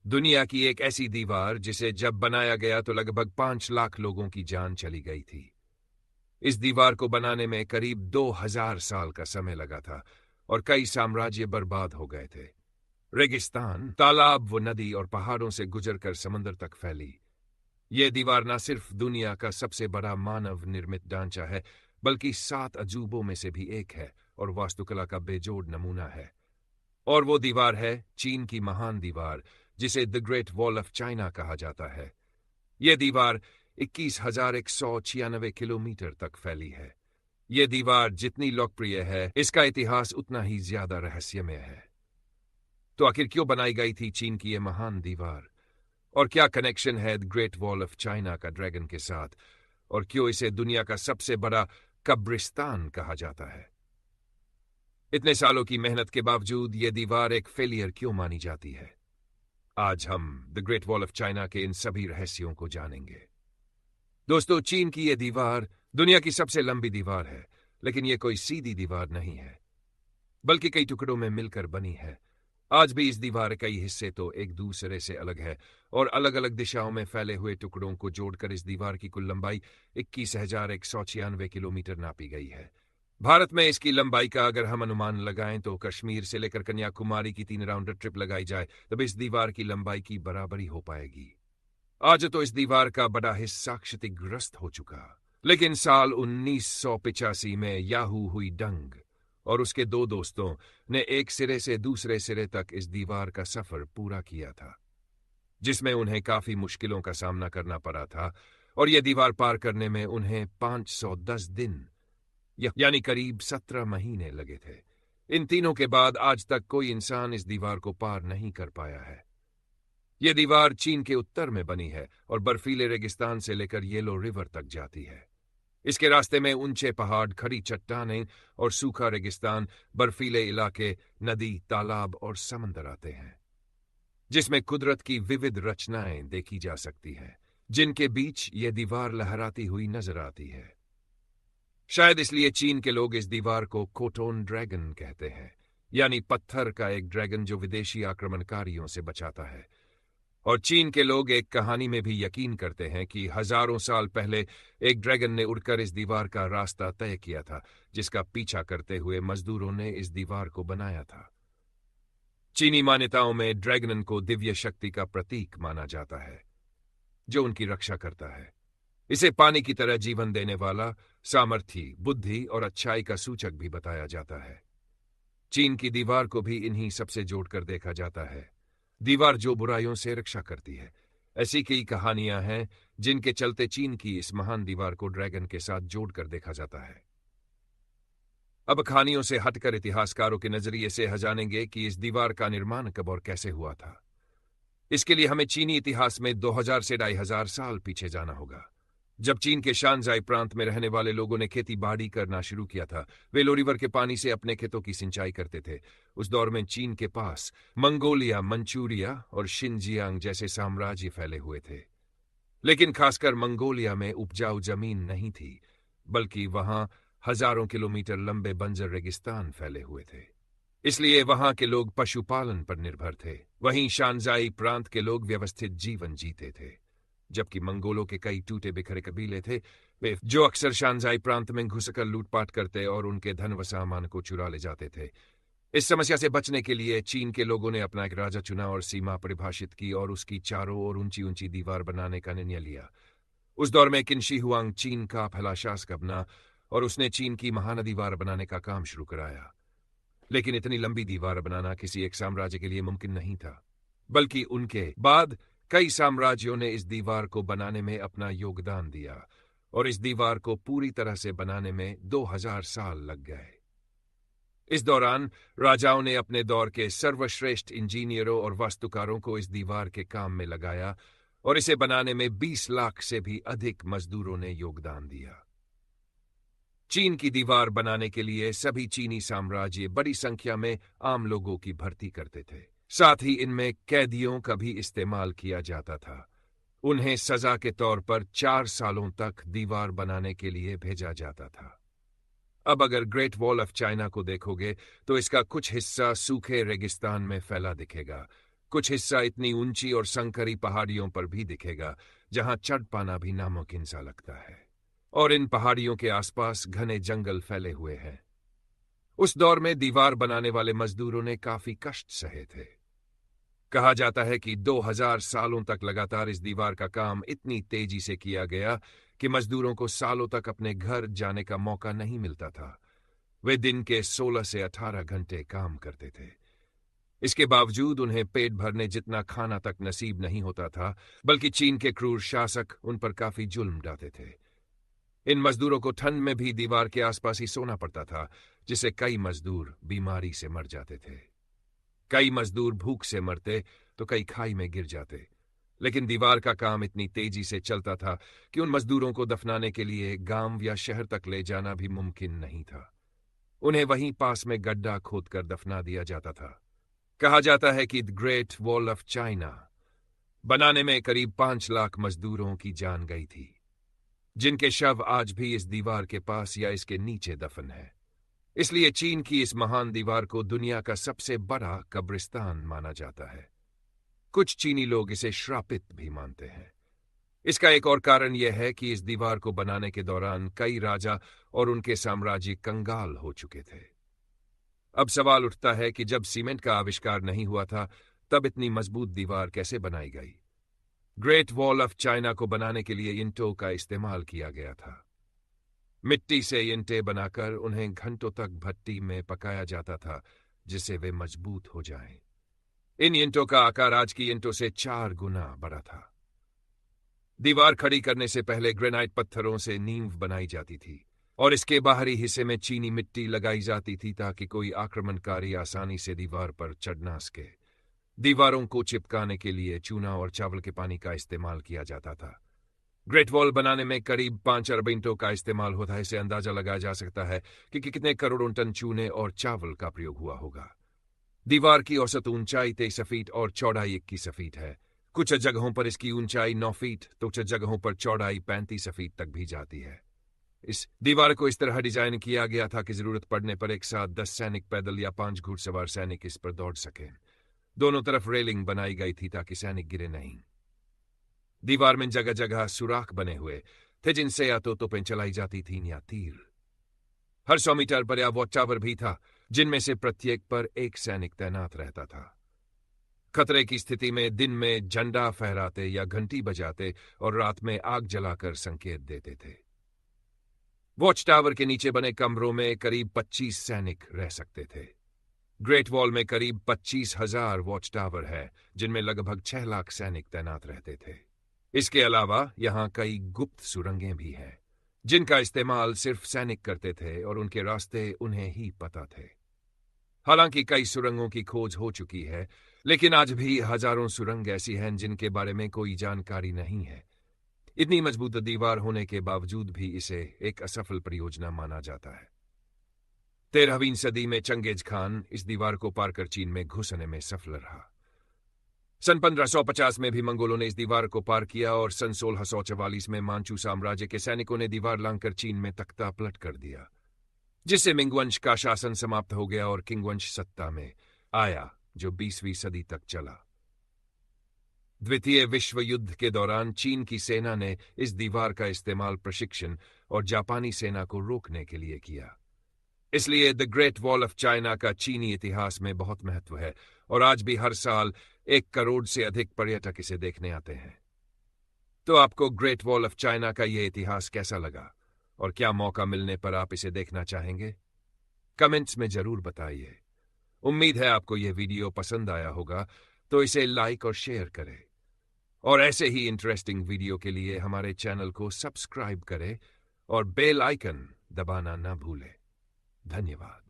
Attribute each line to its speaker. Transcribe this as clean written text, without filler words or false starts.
Speaker 1: दुनिया की एक ऐसी दीवार जिसे जब बनाया गया तो लगभग 5 लाख लोगों की जान चली गई थी। इस दीवार को बनाने में करीब 2000 साल का समय लगा था और कई साम्राज्य बर्बाद हो गए थे। रेगिस्तान, तालाब व नदी और पहाड़ों से गुजरकर समंदर तक फैली। यह दीवार न सिर्फ दुनिया का सबसे बड़ा मानव निर्मित ढांचा है, बल्कि 7 अजूबों में से भी एक है और वास्तुकला का बेजोड़ नमूना है। और वो दीवार है चीन की महान दीवार, जिसे the great wall of China कहा जाता है। यह दीवार 21,196 किलोमीटर तक फैली है। यह दीवार जितनी लोकप्रिय है, इसका इतिहास उतना ही ज्यादा रहस्यमय है। तो आखिर क्यों बनाई गई थी चीन की यह महान दीवार? और क्या कनेक्शन है the great wall of China का ड्रैगन के साथ? और क्यों इसे दुनिया का सबसे बड़ा कब्रिस्तान कहा जाता है? इतने सालों की मेहनत के बावजूद यह दीवार एक फेलियर क्यों मानी जाती है? आज हम the great wall of China के इन सभी रहस्यों को जानेंगे। दोस्तों, चीन की यह दीवार दुनिया की सबसे लंबी दीवार है, लेकिन यह कोई सीधी दीवार नहीं है, बल्कि कई टुकड़ों में मिलकर बनी है। आज भी इस दीवार कई हिस्से तो एक दूसरे से अलग है और अलग अलग दिशाओं में फैले हुए टुकड़ों को जोड़कर इस दीवार की कुल लंबाई 21,196 किलोमीटर नापी गई है। भारत में इसकी लंबाई का अगर हम अनुमान लगाएं तो कश्मीर से लेकर कन्याकुमारी की 3 राउंड ट्रिप लगाई जाए तब इस दीवार की लंबाई की बराबरी हो पाएगी। आज तो इस दीवार का बड़ा हिस्सा क्षतिग्रस्त हो चुका, लेकिन साल 1985 में याहू हुई डंग और उसके 2 दोस्तों ने एक सिरे से दूसरे सिरे तक इस दीवार का सफर पूरा किया था, जिसमें उन्हें काफी मुश्किलों का सामना करना पड़ा था। और यह दीवार पार करने में उन्हें 510 दिन यानी करीब 17 महीने लगे थे। इन तीनों के बाद आज तक कोई इंसान इस दीवार को पार नहीं कर पाया है। यह दीवार चीन के उत्तर में बनी है और बर्फीले रेगिस्तान से लेकर येलो रिवर तक जाती है। इसके रास्ते में ऊंचे पहाड़, खड़ी चट्टानें और सूखा रेगिस्तान, बर्फीले इलाके, नदी, तालाब और समंदर आते हैं, जिसमें कुदरत की विविध रचनाएं देखी जा सकती हैं, जिनके बीच यह दीवार लहराती हुई नजर आती है। शायद इसलिए चीन के लोग इस दीवार को कोटोन ड्रैगन कहते हैं, यानी पत्थर का एक ड्रैगन जो विदेशी आक्रमणकारियों से बचाता है। और चीन के लोग एक कहानी में भी यकीन करते हैं कि हजारों साल पहले एक ड्रैगन ने उड़कर इस दीवार का रास्ता तय किया था, जिसका पीछा करते हुए मजदूरों ने इस दीवार को बनाया था। चीनी मान्यताओं में ड्रैगन को दिव्य शक्ति का प्रतीक माना जाता है, जो उनकी रक्षा करता है। इसे पानी की तरह जीवन देने वाला, सामर्थ्य, बुद्धि और अच्छाई का सूचक भी बताया जाता है। चीन की दीवार को भी इन्हीं सबसे जोड़कर देखा जाता है। दीवार जो बुराइयों से रक्षा करती है। ऐसी कई कहानियां हैं जिनके चलते चीन की इस महान दीवार को ड्रैगन के साथ जोड़कर देखा जाता है। अब कहानियों से हटकर इतिहासकारों के नजरिए से जानेंगे कि इस दीवार का निर्माण कब और कैसे हुआ था। इसके लिए हमें चीनी इतिहास में 2000 से 2500 साल पीछे जाना होगा, जब चीन के शानजाई प्रांत में रहने वाले लोगों ने खेती बाड़ी करना शुरू किया था। वे लो रिवर के पानी से अपने खेतों की सिंचाई करते थे। उस दौर में चीन के पास मंगोलिया, मंचूरिया और शिनजियांग जैसे साम्राज्य फैले हुए थे, लेकिन खासकर मंगोलिया में उपजाऊ जमीन नहीं थी, बल्कि वहां हजारों किलोमीटर लंबे बंजर रेगिस्तान फैले हुए थे। इसलिए वहां के लोग पशुपालन पर निर्भर थे। वहीं शानजाई प्रांत के लोग व्यवस्थित जीवन जीते थे, जबकि मंगोलों के कई टूटे बिखरे कबीले थे, वे जो अक्सर शानजाई प्रांत में घुसकर लूटपाट करते और उनके धन व सामान को चुरा ले जाते थे। इस समस्या से बचने के लिए चीन के लोगों ने अपना एक राजा चुना और सीमा परिभाषित की और उसकी चारों ओर ऊंची ऊंची दीवार बनाने का निर्णय लिया। उस दौर में किनशी हुआंग चीन का पहला शासक बना और उसने चीन की महानदीवार बनाने का काम शुरू कराया। लेकिन इतनी लंबी दीवार बनाना किसी एक साम्राज्य के लिए मुमकिन नहीं था, बल्कि उनके बाद कई साम्राज्यों ने इस दीवार को बनाने में अपना योगदान दिया और इस दीवार को पूरी तरह से बनाने में 2000 साल लग गए। इस दौरान राजाओं ने अपने दौर के सर्वश्रेष्ठ इंजीनियरों और वास्तुकारों को इस दीवार के काम में लगाया और इसे बनाने में 20 लाख से भी अधिक मजदूरों ने योगदान दिया। चीन की दीवार बनाने के लिए सभी चीनी साम्राज्य बड़ी संख्या में आम लोगों की भर्ती करते थे। साथ ही इनमें कैदियों का भी इस्तेमाल किया जाता था। उन्हें सजा के तौर पर 4 सालों तक दीवार बनाने के लिए भेजा जाता था। अब अगर ग्रेट वॉल ऑफ चाइना को देखोगे तो इसका कुछ हिस्सा सूखे रेगिस्तान में फैला दिखेगा, कुछ हिस्सा इतनी ऊंची और संकरी पहाड़ियों पर भी दिखेगा जहां चढ़ पाना भी नामुमकिन सा लगता है, और इन पहाड़ियों के आसपास घने जंगल फैले हुए हैं। उस दौर में दीवार बनाने वाले मजदूरों ने काफी कष्ट सहे थे। कहा जाता है कि 2000 सालों तक लगातार इस दीवार का काम इतनी तेजी से किया गया कि मजदूरों को सालों तक अपने घर जाने का मौका नहीं मिलता था। वे दिन के 16 से 18 घंटे काम करते थे। इसके बावजूद उन्हें पेट भरने जितना खाना तक नसीब नहीं होता था, बल्कि चीन के क्रूर शासक उन पर काफी जुल्म ढाते थे। इन मजदूरों को ठंड में भी दीवार के आसपास ही सोना पड़ता था, जिससे कई मजदूर बीमारी से मर जाते थे। कई मजदूर भूख से मरते तो कई खाई में गिर जाते। लेकिन दीवार का काम इतनी तेजी से चलता था कि उन मजदूरों को दफनाने के लिए गांव या शहर तक ले जाना भी मुमकिन नहीं था। उन्हें वहीं पास में गड्ढा खोदकर दफना दिया जाता था। कहा जाता है कि the great wall of China बनाने में करीब 5 लाख मजदूरों की जान गई थी, जिनके शव आज भी इस दीवार के पास या इसके नीचे दफन है। इसलिए चीन की इस महान दीवार को दुनिया का सबसे बड़ा कब्रिस्तान माना जाता है। कुछ चीनी लोग इसे श्रापित भी मानते हैं। इसका एक और कारण यह है कि इस दीवार को बनाने के दौरान कई राजा और उनके साम्राज्य कंगाल हो चुके थे। अब सवाल उठता है कि जब सीमेंट का आविष्कार नहीं हुआ था, तब इतनी मजबूत दीवार कैसे बनाई गई? ग्रेट वॉल ऑफ चाइना को बनाने के लिए ईंटों का इस्तेमाल किया गया था। मिट्टी से ईंटें बनाकर उन्हें घंटों तक भट्टी में पकाया जाता था, जिससे वे मजबूत हो जाएं। इन ईंटों का आकार आज की ईंटों से 4 गुना बड़ा था। दीवार खड़ी करने से पहले ग्रेनाइट पत्थरों से नींव बनाई जाती थी और इसके बाहरी हिस्से में चीनी मिट्टी लगाई जाती थी ताकि कोई आक्रमणकारी आसानी से दीवार पर चढ़ ना सके। दीवारों को चिपकाने के लिए चूना और चावल के पानी का इस्तेमाल किया जाता था। ग्रेट वॉल बनाने में करीब 5 अरब ईंटों का इस्तेमाल होता है। इससे अंदाजा लगाया जा सकता है कि कितने करोड़ों टन चूने और चावल का प्रयोग हुआ होगा। दीवार की औसत ऊंचाई 23 फीट और चौड़ाई 21 फीट है। कुछ जगहों पर इसकी ऊंचाई 9 फीट तो कुछ जगहों पर चौड़ाई 35 फीट तक भी जाती है। इस दीवार को इस तरह डिजाइन किया गया था कि जरूरत पड़ने पर एक साथ 10 सैनिक पैदल या 5 घुड़सवार सैनिक इस पर दौड़ सकें। दोनों तरफ रेलिंग बनाई गई थी ताकि सैनिक गिरे नहीं। दीवार में जगह जगह सुराख बने हुए थे, जिनसे या तो तोपें चलाई जाती थीं या तीर। हर 100 मीटर पर या वॉच टावर भी था, जिनमें से प्रत्येक पर एक सैनिक तैनात रहता था। खतरे की स्थिति में दिन में झंडा फहराते या घंटी बजाते और रात में आग जलाकर संकेत देते थे। वॉच टावर के नीचे बने कमरों में करीब 25 सैनिक रह सकते थे। ग्रेट वॉल में करीब 25,000 वॉच टावर है, जिनमें लगभग 6 लाख सैनिक तैनात रहते थे। इसके अलावा यहां कई गुप्त सुरंगें भी हैं, जिनका इस्तेमाल सिर्फ सैनिक करते थे और उनके रास्ते उन्हें ही पता थे। हालांकि कई सुरंगों की खोज हो चुकी है, लेकिन आज भी हजारों सुरंग ऐसी हैं जिनके बारे में कोई जानकारी नहीं है। इतनी मजबूत दीवार होने के बावजूद भी इसे एक असफल परियोजना माना जाता है। 13वीं सदी में चंगेज खान इस दीवार को पार कर चीन में घुसने में सफल रहा। सन 1550 में भी मंगोलों ने इस दीवार को पार किया और सन 1644 में मांचू साम्राज्य के सैनिकों ने दीवार लांघकर चीन में तख्ता पलट कर दिया, जिससे मिंग वंश का शासन समाप्त हो गया और किंग वंश सत्ता में आया, जो 20वीं सदी तक चला। द्वितीय विश्व युद्ध के दौरान चीन की सेना ने इस दीवार का इस्तेमाल प्रशिक्षण और जापानी सेना को रोकने के लिए किया। इसलिए the great wall of China का चीनी इतिहास में बहुत महत्व है और आज भी हर साल 1 करोड़ से अधिक पर्यटक इसे देखने आते हैं। तो आपको ग्रेट वॉल ऑफ चाइना का यह इतिहास कैसा लगा और क्या मौका मिलने पर आप इसे देखना चाहेंगे? कमेंट्स में जरूर बताइए। उम्मीद है आपको यह वीडियो पसंद आया होगा, तो इसे लाइक और शेयर करें और ऐसे ही इंटरेस्टिंग वीडियो के लिए हमारे चैनल को सब्सक्राइब करें और बेल आइकन दबाना ना भूलें। धन्यवाद।